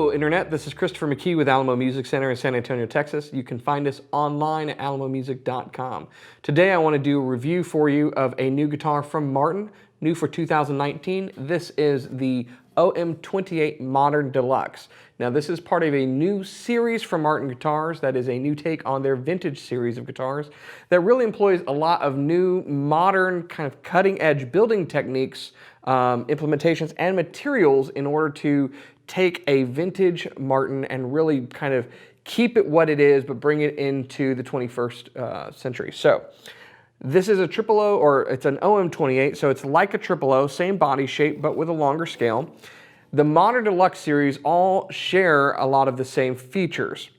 Hello, Internet. This is Christopher McKee with Alamo Music Center in San Antonio, Texas. You can find us online at alamomusic.com. Today I want to do a review for you of a new guitar from Martin, new for 2019. This is the OM-28 Modern Deluxe. Now this is part of a new series from Martin Guitars that is a new take on their vintage series of guitars that really employs a lot of new, modern, kind of cutting-edge building techniques, implementations, and materials in order to take a vintage Martin and really kind of keep it what it is, but bring it into the 21st century. So this is a triple O, or it's an OM-28, so it's like a triple O, same body shape, but with a longer scale. The Modern Deluxe series all share a lot of the same features.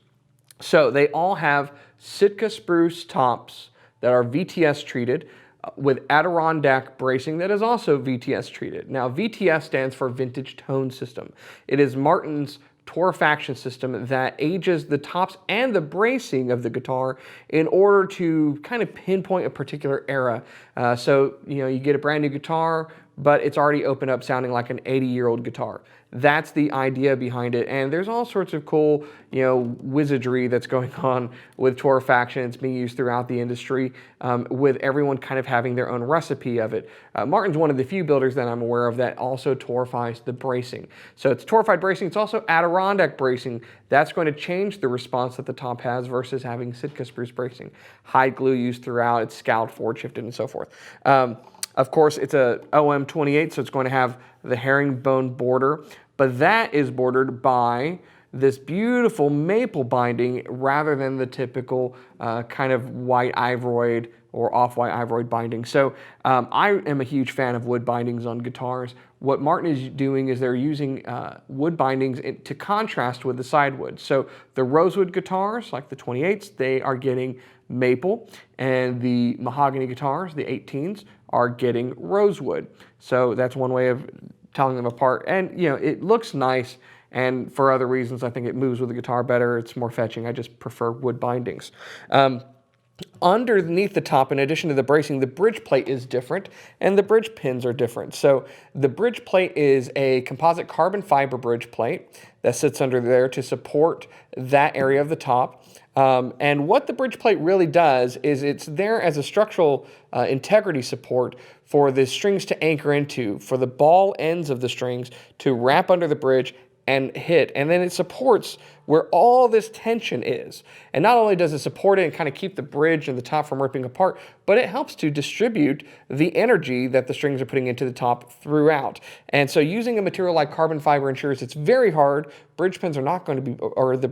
So they all have Sitka spruce tops that are VTS treated, with Adirondack bracing that is also VTS treated. Now VTS stands for Vintage Tone System. It is Martin's torrefaction system that ages the tops and the bracing of the guitar in order to kind of pinpoint a particular era. So you get a brand new guitar, but it's already opened up sounding like an 80-year-old guitar. That's the idea behind it, and there's all sorts of cool, wizardry that's going on with torrefaction. It's being used throughout the industry, with everyone kind of having their own recipe of it. Martin's one of the few builders that I'm aware of that also torrefies the bracing. So it's torrefied bracing, it's also Adirondack bracing. That's going to change the response that the top has versus having Sitka spruce bracing. Hide glue used throughout, it's scowled, forward shifted, and so forth. Of course, it's a OM-28, so it's going to have the herringbone border, but that is bordered by this beautiful maple binding rather than the typical kind of white ivoroid or off-white ivoroid binding. So I am a huge fan of wood bindings on guitars. What Martin is doing is they're using wood bindings to contrast with the sidewood. So the rosewood guitars, like the 28s, they are getting maple, and the mahogany guitars, the 18s, are getting rosewood. So that's one way of telling them apart. And it looks nice, and for other reasons I think it moves with the guitar better. It's more fetching. I just prefer wood bindings. Underneath the top, in addition to the bracing, the bridge plate is different, and the bridge pins are different. So the bridge plate is a composite carbon fiber bridge plate that sits under there to support that area of the top. And what the bridge plate really does is it's there as a structural integrity support for the strings to anchor into, for the ball ends of the strings to wrap under the bridge and hit, and then it supports where all this tension is. And not only does it support it and kind of keep the bridge and the top from ripping apart, but it helps to distribute the energy that the strings are putting into the top throughout. And so using a material like carbon fiber ensures it's very hard. Bridge pins are not going to be, or the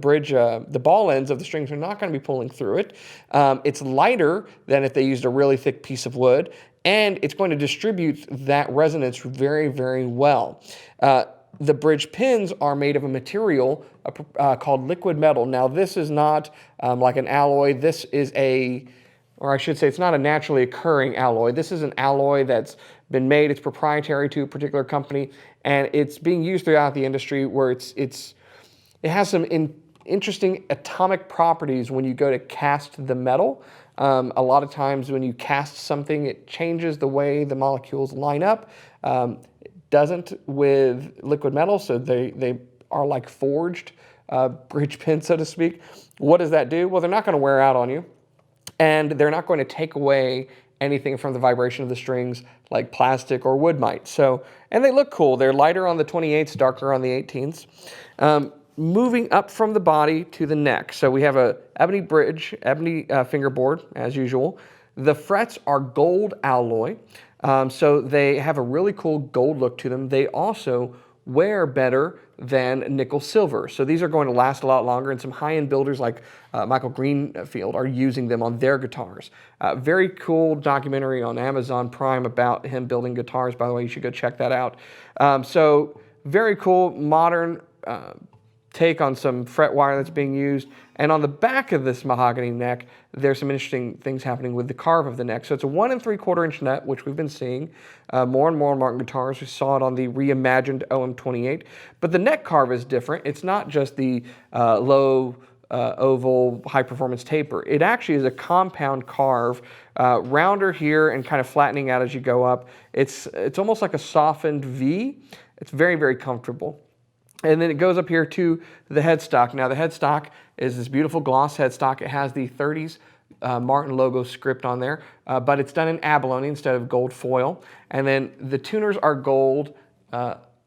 ball ends of the strings are not going to be pulling through it. It's lighter than if they used a really thick piece of wood, and it's going to distribute that resonance very, very well. The bridge pins are made of a material called liquid metal. Now, this is not like an alloy. This is or I should say, it's not a naturally occurring alloy. This is an alloy that's been made. It's proprietary to a particular company, and it's being used throughout the industry where it has some interesting atomic properties when you go to cast the metal. A lot of times when you cast something, it changes the way the molecules line up. Doesn't with liquid metal, so they are like forged bridge pins, so to speak. What does that do? Well, they're not going to wear out on you, and they're not going to take away anything from the vibration of the strings like plastic or wood might. So, and they look cool. They're lighter on the 28s, darker on the 18s. Moving up from the body to the neck. So we have a ebony fingerboard, as usual. The frets are gold alloy. So they have a really cool gold look to them. They also wear better than nickel silver. So these are going to last a lot longer, and some high-end builders like Michael Greenfield are using them on their guitars. Very cool documentary on Amazon Prime about him building guitars. By the way, you should go check that out. So very cool, modern take on some fret wire that's being used. And on the back of this mahogany neck, there's some interesting things happening with the carve of the neck. So it's a 1 3/4 inch net, which we've been seeing more and more on Martin guitars. We saw it on the reimagined OM-28. But the neck carve is different. It's not just the low oval high performance taper. It actually is a compound carve, rounder here and kind of flattening out as you go up. It's almost like a softened V. It's very, very comfortable. And then it goes up here to the headstock. Now the headstock is this beautiful gloss headstock. It has the 30s Martin logo script on there, but it's done in abalone instead of gold foil. And then the tuners are gold,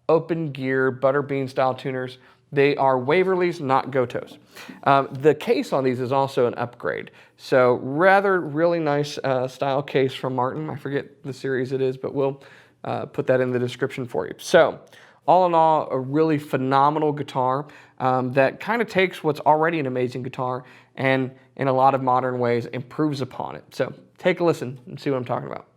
open gear, butterbean style tuners. They are Waverleys, not Gotos. The case on these is also an upgrade. So rather really nice style case from Martin. I forget the series it is, but we'll put that in the description for you. So all in all, a really phenomenal guitar that kind of takes what's already an amazing guitar and in a lot of modern ways improves upon it. So take a listen and see what I'm talking about.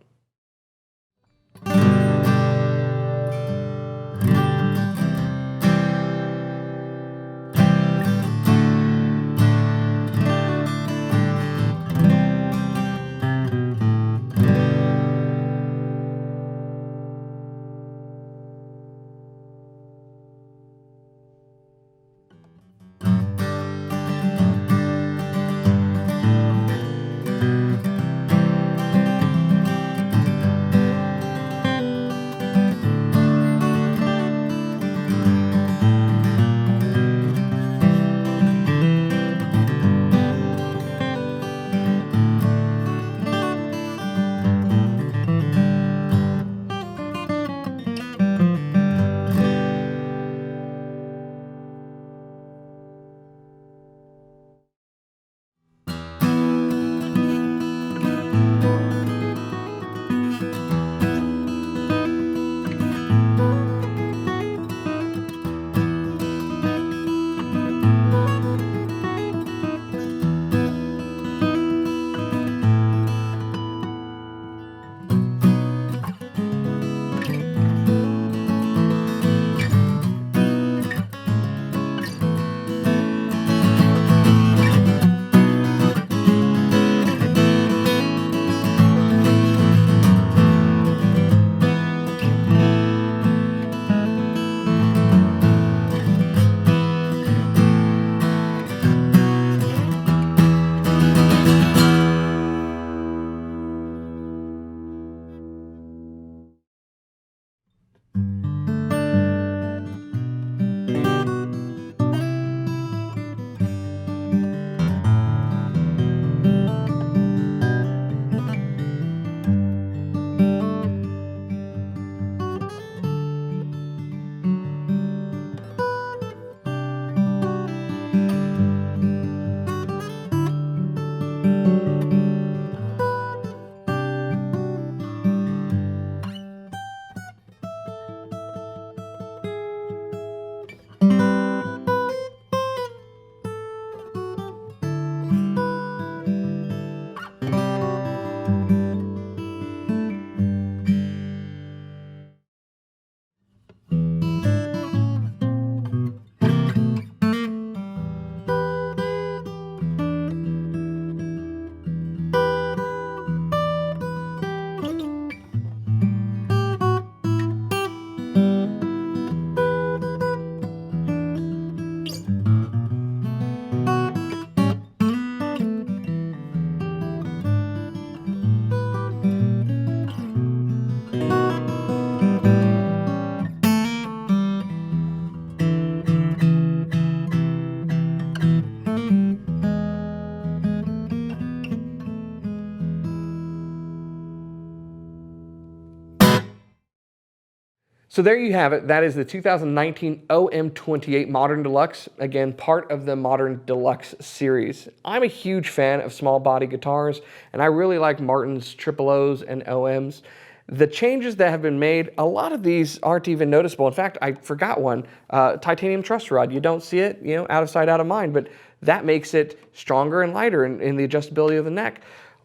So there you have it. That is the 2019 OM-28 Modern Deluxe. Again, part of the Modern Deluxe series. I'm a huge fan of small body guitars, and I really like Martin's triple O's and OMs. The changes that have been made, a lot of these aren't even noticeable. In fact, I forgot one, titanium truss rod. You don't see it, out of sight, out of mind, but that makes it stronger and lighter in the adjustability of the neck.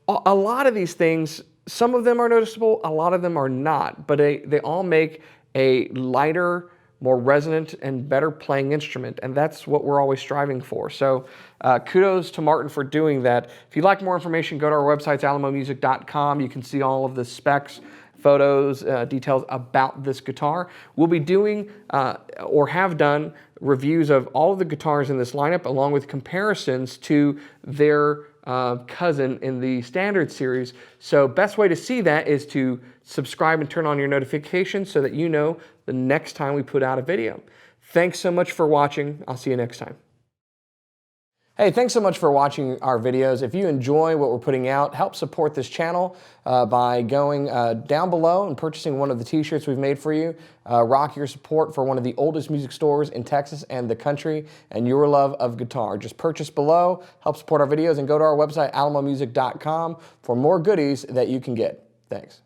A lot of these things, some of them are noticeable, a lot of them are not, but they all make a lighter, more resonant, and better playing instrument, and that's what we're always striving for. So kudos to Martin for doing that. If you'd like more information, go to our website, alamomusic.com. You can see all of the specs, photos, details about this guitar. We'll be doing, or have done, reviews of all of the guitars in this lineup, along with comparisons to their cousin in the standard series. So best way to see that is to subscribe and turn on your notifications so that you know the next time we put out a video. Thanks so much for watching. I'll see you next time. Hey, thanks so much for watching our videos. If you enjoy what we're putting out, help support this channel by going down below and purchasing one of the t-shirts we've made for you. Rock your support for one of the oldest music stores in Texas and the country, and your love of guitar. Just purchase below, help support our videos, and go to our website, alamomusic.com, for more goodies that you can get. Thanks.